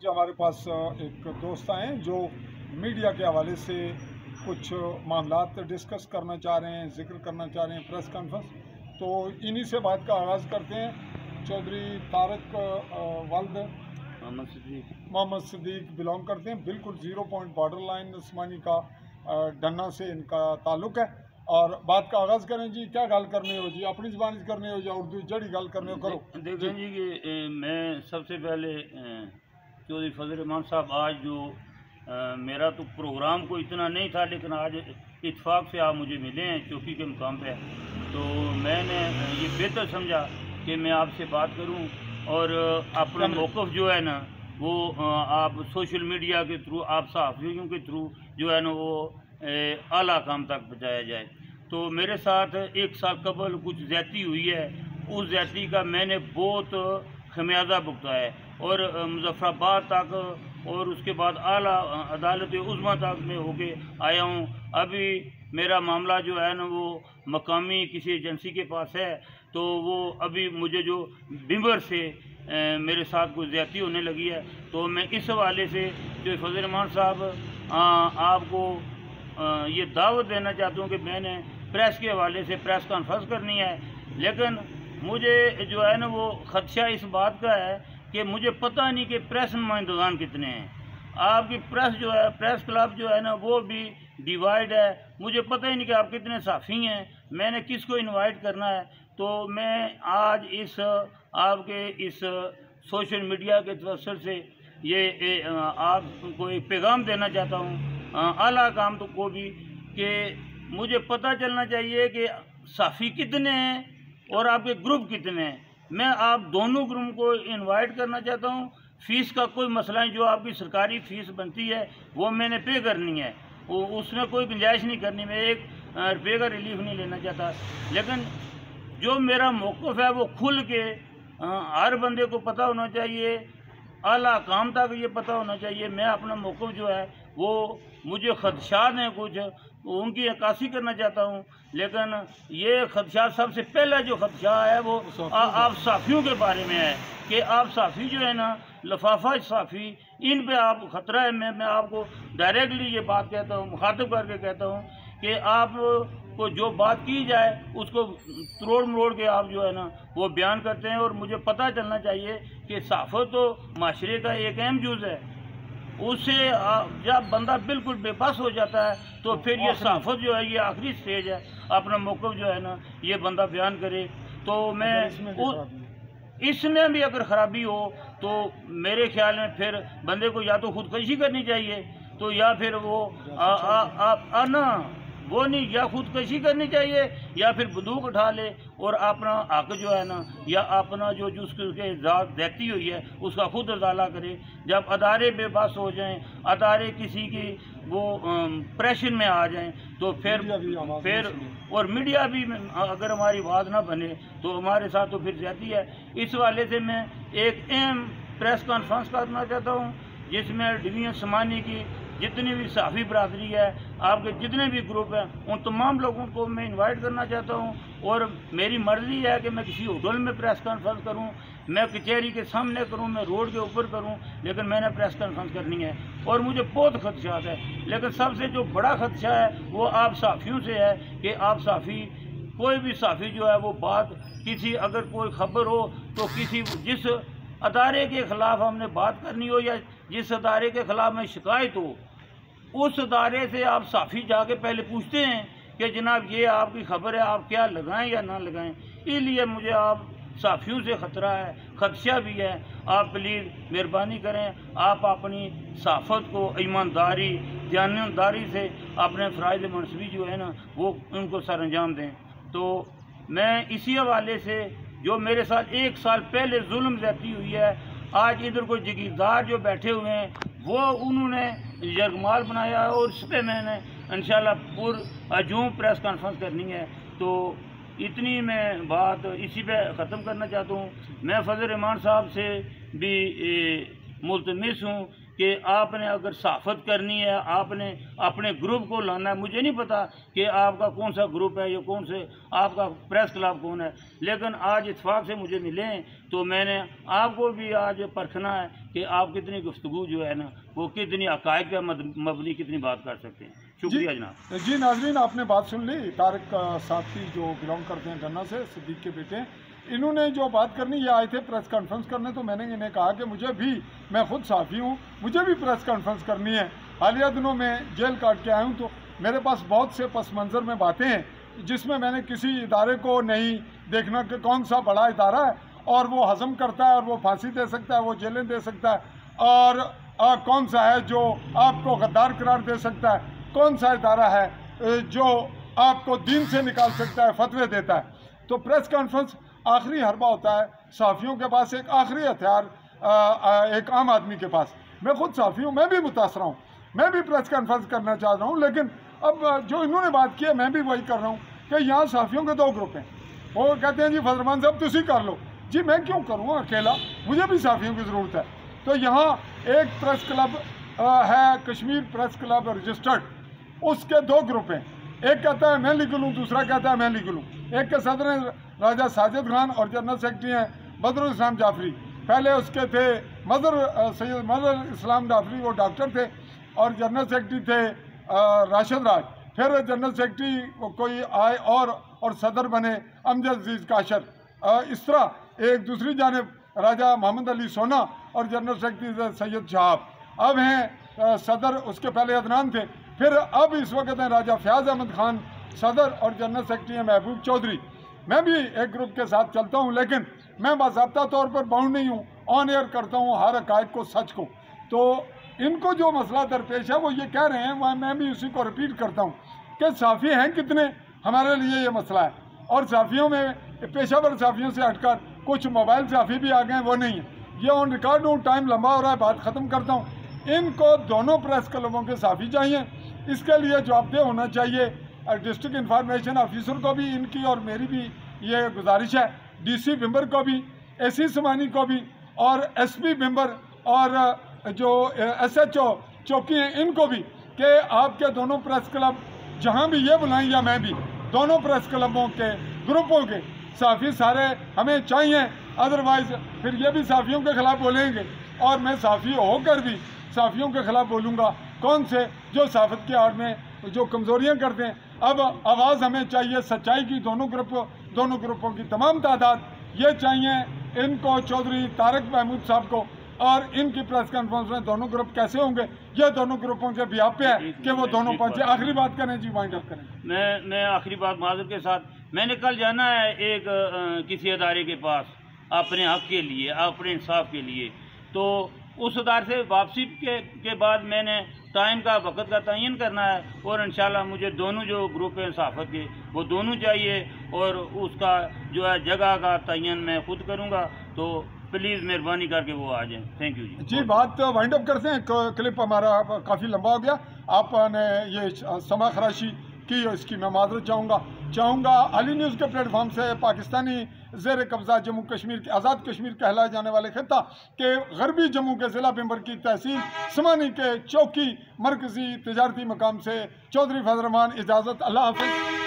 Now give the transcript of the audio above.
जी हमारे पास एक दोस्त आए हैं जो मीडिया के हवाले से कुछ मामलात डिस्कस करना चाह रहे हैं, जिक्र करना चाह रहे हैं, प्रेस कॉन्फ्रेंस। तो इन्हीं से बात का आगाज़ करते हैं। चौधरी तारक वाल्द मोहम्मद सिद्दीक बिलोंग करते हैं, बिल्कुल 0 पॉइंट बॉर्डर लाइन उस्मानी का डन्ना से इनका ताल्लुक़ है। और बात का आगाज़ करें जी। क्या गल करने हो जी, अपनी ज़बान करने हो या उर्दू जड़ी गल करने हो, करो। देखें जी कि मैं सबसे पहले चौधरी फजल रहमान साहब, आज जो मेरा तो प्रोग्राम को इतना नहीं था, लेकिन आज इत्तेफाक से आप मुझे मिले हैं चौकी के मुकाम पे, तो मैंने ये बेहतर समझा कि मैं आपसे बात करूं और अपना मौक़िफ़ जो है ना वो आप सोशल मीडिया के थ्रू, आप सहाफ़ियों के थ्रू जो है ना वो आला काम तक पहुँचाया जाए। तो मेरे साथ 1 साल कबल कुछ ज़्यादती हुई है, उस ज़्यादती का मैंने बहुत खमियाजा भुगता है और मुज़फ़्फ़राबाद तक और उसके बाद आला अदालत उज़्मा तक में होके आया हूँ। अभी मेरा मामला जो है ना वो मकामी किसी एजेंसी के पास है, तो वो अभी मुझे जो बिम्बर से मेरे साथ कुछ ज़्यादती होने लगी है, तो मैं इस हवाले से जो फजल रहमान साहब आपको ये दावत देना चाहता हूँ कि मैंने प्रेस के हवाले से प्रेस कॉन्फ्रेंस करनी है, लेकिन मुझे जो है ना वो खदशा इस बात का है कि मुझे पता नहीं कि प्रेस नुमाइंदगान कितने हैं। आपकी प्रेस जो है, प्रेस क्लब जो है ना वो भी डिवाइड है, मुझे पता ही नहीं कि आप कितने साफ़ी हैं, मैंने किसको इनवाइट करना है। तो मैं आज इस आपके इस सोशल मीडिया के तवस्सुल से ये आपको एक पैगाम देना चाहता हूँ आला काम तो को भी, कि मुझे पता चलना चाहिए कि साफ़ी कितने हैं और आपके ग्रुप कितने हैं। मैं आप दोनों ग्रुप को इनवाइट करना चाहता हूँ। फ़ीस का कोई मसला नहीं, जो आपकी सरकारी फ़ीस बनती है वो मैंने पे करनी है, वो उसमें कोई गुंजाइश नहीं करनी, मैं 1 रुपये का रिलीफ नहीं लेना चाहता। लेकिन जो मेरा मौक़िफ़ है वो खुल के हर बंदे को पता होना चाहिए, आला काम तक ये पता होना चाहिए। मैं अपना मौक़िफ़ जो है वो, मुझे ख़दशात हैं कुछ, उनकी अक्कासी करना चाहता हूँ, लेकिन ये ख़दशात सबसे पहला जो ख़दशा है वो आप साफ़ियों के बारे में है कि आप साफ़ी जो है ना, लफाफा साफ़ी, इन पे आप ख़तरा है। मैं आपको डायरेक्टली ये बात कहता हूँ, मुखातिब करके कहता हूँ कि आप को जो बात की जाए उसको तोड़ मरोड़ के आप जो है ना वो बयान करते हैं। और मुझे पता चलना चाहिए कि सहाफ़त तो माशरे का एक अहम जुज़ है, उससे जब बंदा बिल्कुल बेबस हो जाता है तो फिर ये सहाफ़त जो है ये आखिरी स्टेज है, अपना मौक़िफ़ जो है ना ये बंदा बयान करे। तो मैं इसमें भी अगर ख़राबी हो तो मेरे ख्याल में फिर बंदे को या तो खुदकशी करनी चाहिए, तो या फिर वो ना वो नहीं, या खुदकशी करनी चाहिए या फिर बंदूक उठा ले और अपना हक जो है ना, या अपना जो उसके ज़्यादती हुई है उसका खुद अदाला करे। जब अदारे बेबस हो जाएं, अदारे किसी की वो प्रेशर में आ जाएं, तो फिर और मीडिया भी अगर हमारी आवाज़ ना बने तो हमारे साथ तो फिर ज़्यादती है। इस वाले से मैं एक अहम प्रेस कॉन्फ्रेंस करना चाहता हूँ, जिसमें डिवीज़न समानी की जितनी भी साफ़ी बरादरी है, आपके जितने भी ग्रुप हैं, उन तमाम लोगों को मैं इनवाइट करना चाहता हूं। और मेरी मर्ज़ी है कि मैं किसी होटल में प्रेस कॉन्फ्रेंस करूं, मैं कचहरी के सामने करूं, मैं रोड के ऊपर करूं, लेकिन मैंने प्रेस कॉन्फ्रेंस करनी है। और मुझे बहुत खदशात है, लेकिन सबसे जो बड़ा खदशा है वो आप साफ़ियों से है कि आप साफ़ी, कोई भी साफ़ी जो है वो बात किसी, अगर कोई ख़बर हो तो किसी जिस अदारे के ख़िलाफ़ हमने बात करनी हो या जिस अदारे के ख़िलाफ़ में शिकायत हो, उस अदारे से आप साफ़ी जाके पहले पूछते हैं कि जनाब ये आपकी ख़बर है, आप क्या लगाएं या ना लगाएं। इसलिए मुझे आप साफ़ियों से ख़तरा है, खदशा भी है। आप प्लीज़ मेहरबानी करें, आप अपनी सहाफ़त को ईमानदारी दयानतदारी से अपने फ़राइज़ मनसबी जो है ना वो उनको सर अंजाम दें। तो मैं इसी हवाले से, जो मेरे साथ 1 साल पहले जुल्म ज़्यादती हुई है, आज इधर कोई जगीरदार जो बैठे हुए हैं वो उन्होंने यरगमाल बनाया है, और इस पर मैंने इंशाल्लाह जूम प्रेस कॉन्फ्रेंस करनी है। तो इतनी मैं बात इसी पे ख़त्म करना चाहता हूँ। मैं फजल रहमान साहब से भी मुल्तमिस हूँ कि आपने अगर सहाफ़त करनी है, आपने अपने ग्रुप को लाना है। मुझे नहीं पता कि आपका कौन सा ग्रुप है या कौन से आपका प्रेस क्लब कौन है, लेकिन आज इत्तेफाक से मुझे मिले हैं तो मैंने आपको भी आज परखना है कि आप कितनी गुफ्तगू जो है ना वो कितनी हक़ाइक़ का मबनी कितनी बात कर सकते हैं। शुक्रिया जनाब। जी नाज़रीन, आपने बात सुन ली। तारिक साथी जो बिलोंग करते हैं गन्ना से, सिद्दीक के बेटे, इन्होंने जो बात करनी, ये आए थे प्रेस कॉन्फ्रेंस करने, तो मैंने इन्हें कहा कि मुझे भी, मैं खुद साफ़ी हूँ, मुझे भी प्रेस कॉन्फ्रेंस करनी है। हालिया दिनों में जेल काट के आया हूँ, तो मेरे पास बहुत से पस मंज़र में बातें हैं जिसमें मैंने किसी इदारे को नहीं देखना कि कौन सा बड़ा इदारा है और वो हज़म करता है और वो फांसी दे सकता है, वो जेलें दे सकता है, और कौन सा है जो आपको गद्दार करार दे सकता है, कौन सा इदारा है जो आपको दीन से निकाल सकता है, फतवे देता है। तो प्रेस कॉन्फ्रेंस आखिरी हरबा होता है साफ़ियों के पास, एक आखिरी हथियार एक आम आदमी के पास। मैं खुद साफ़ी हूँ, मैं भी मुतासर हूँ, मैं भी प्रेस कॉन्फ्रेंस करना चाह रहा हूँ, लेकिन अब जो इन्होंने बात की है मैं भी वही कर रहा हूँ कि यहाँ साफ़ियों के दो ग्रुप हैं। वो कहते हैं जी फजलरहमान साहब तुसी कर लो। जी मैं क्यों करूँ अकेला, मुझे भी साफ़ियों की ज़रूरत है। तो यहाँ एक प्रेस क्लब है, कश्मीर प्रेस क्लब रजिस्टर्ड, उसके दो ग्रुप हैं। एक कहता है मैं लीगल हूँ, दूसरा कहता है मैं लीगल हूँ। एक के सदर हैं राजा साजिद खान और जनरल सेक्रेटरी हैं बदरुल इस्लाम जाफरी। पहले उसके थे सैयद मदर इस्लाम जाफरी, वो डॉक्टर थे, और जनरल सेक्रेटरी थे राशिद राज। फिर जनरल सेक्रेटरी कोई आए और सदर बने अमजद अजीज़ काशर। इस तरह एक दूसरी जानिब राजा मोहम्मद अली सोना और जनरल सेक्रेटरी सैयद शहाब। अब हैं सदर, उसके पहले अदनान थे, फिर अब इस वक्त हैं राजा फयाज अहमद खान सदर, और जनरल सेक्रेटरी हैं महबूब चौधरी। मैं भी एक ग्रुप के साथ चलता हूं, लेकिन मैं बाज़ाब्ता तौर पर बाउंड नहीं हूं, ऑन एयर करता हूं हर हक़ाइक़ को, सच को। तो इनको जो मसला दरपेश है वो ये कह रहे हैं, वह मैं भी उसी को रिपीट करता हूं कि साफ़ी हैं कितने, हमारे लिए ये मसला है। और साफ़ियों में पेशावर साफ़ियों से हटकर कुछ मोबाइल साफ़ी भी आ गए, वो नहीं है। ये ऑन रिकॉर्ड हूँ, टाइम लंबा हो रहा है, बात ख़त्म करता हूँ। इनको दोनों प्रेस क्लबों के साफ़ी चाहिए, इसके लिए जवाबदेह होना चाहिए डिस्ट्रिक्ट इंफॉर्मेशन ऑफिसर को भी, इनकी और मेरी भी ये गुजारिश है, डीसी मेंबर को भी, एसी समानी को भी, और एसपी मेंबर और जो एसएचओ चौकी हैं इनको भी, कि आपके दोनों प्रेस क्लब जहाँ भी ये बुलाएं या मैं भी, दोनों प्रेस क्लबों के ग्रुपों के साफ़ी सारे हमें चाहिए। अदरवाइज़ फिर ये भी साफ़ियों के ख़िलाफ़ बोलेंगे और मैं साफ़ी होकर भी साफ़ियों के ख़िलाफ़ बोलूँगा। कौन से जो साफ़त की आड़ में जो कमज़ोरियाँ करते हैं। अब आवाज़ हमें चाहिए सच्चाई की, दोनों ग्रुपों की तमाम तादाद ये चाहिए इनको, चौधरी तारिक महमूद साहब को, और इनकी प्रेस कॉन्फ्रेंस में दोनों ग्रुप कैसे होंगे ये दोनों ग्रुपों के बिहाफ पे है कि वो दोनों पहुंचे। आखिरी बात करें जी, वाइंड अप करें। मैं आखिरी बात माजर के साथ, मैंने कल जाना है एक किसी अदारे के पास अपने हक़ के लिए, अपने इंसाफ के लिए। तो उस अदारे से वापसी के बाद मैंने टाइम का, वक़्त का तयन करना है, और इंशाल्लाह मुझे दोनों जो ग्रुप हैं सहाफ़त के वो दोनों चाहिए, और उसका जो है जगह का तयन मैं खुद करूँगा। तो प्लीज़ मेहरबानी करके वो आ जाएं। थैंक यू जी। बात वाइंड अप करते हैं, क्लिप हमारा काफ़ी लंबा हो गया, आपने ये समा खराशी की, इसकी मैं माजरत चाहूँगा। अली न्यूज़ के प्लेटफॉर्म से पाकिस्तानी ज़ेर कब्ज़ा जम्मू कश्मीर के आज़ाद कश्मीर कहलाए जाने वाले खित्ता के गरबी जम्मू के ज़िला मेंबर की तहसील समानी के चौकी मरकज़ी तजारती मकाम से चौधरी फजलरहमान इजाज़त। अल्लाह हाफ़िज़।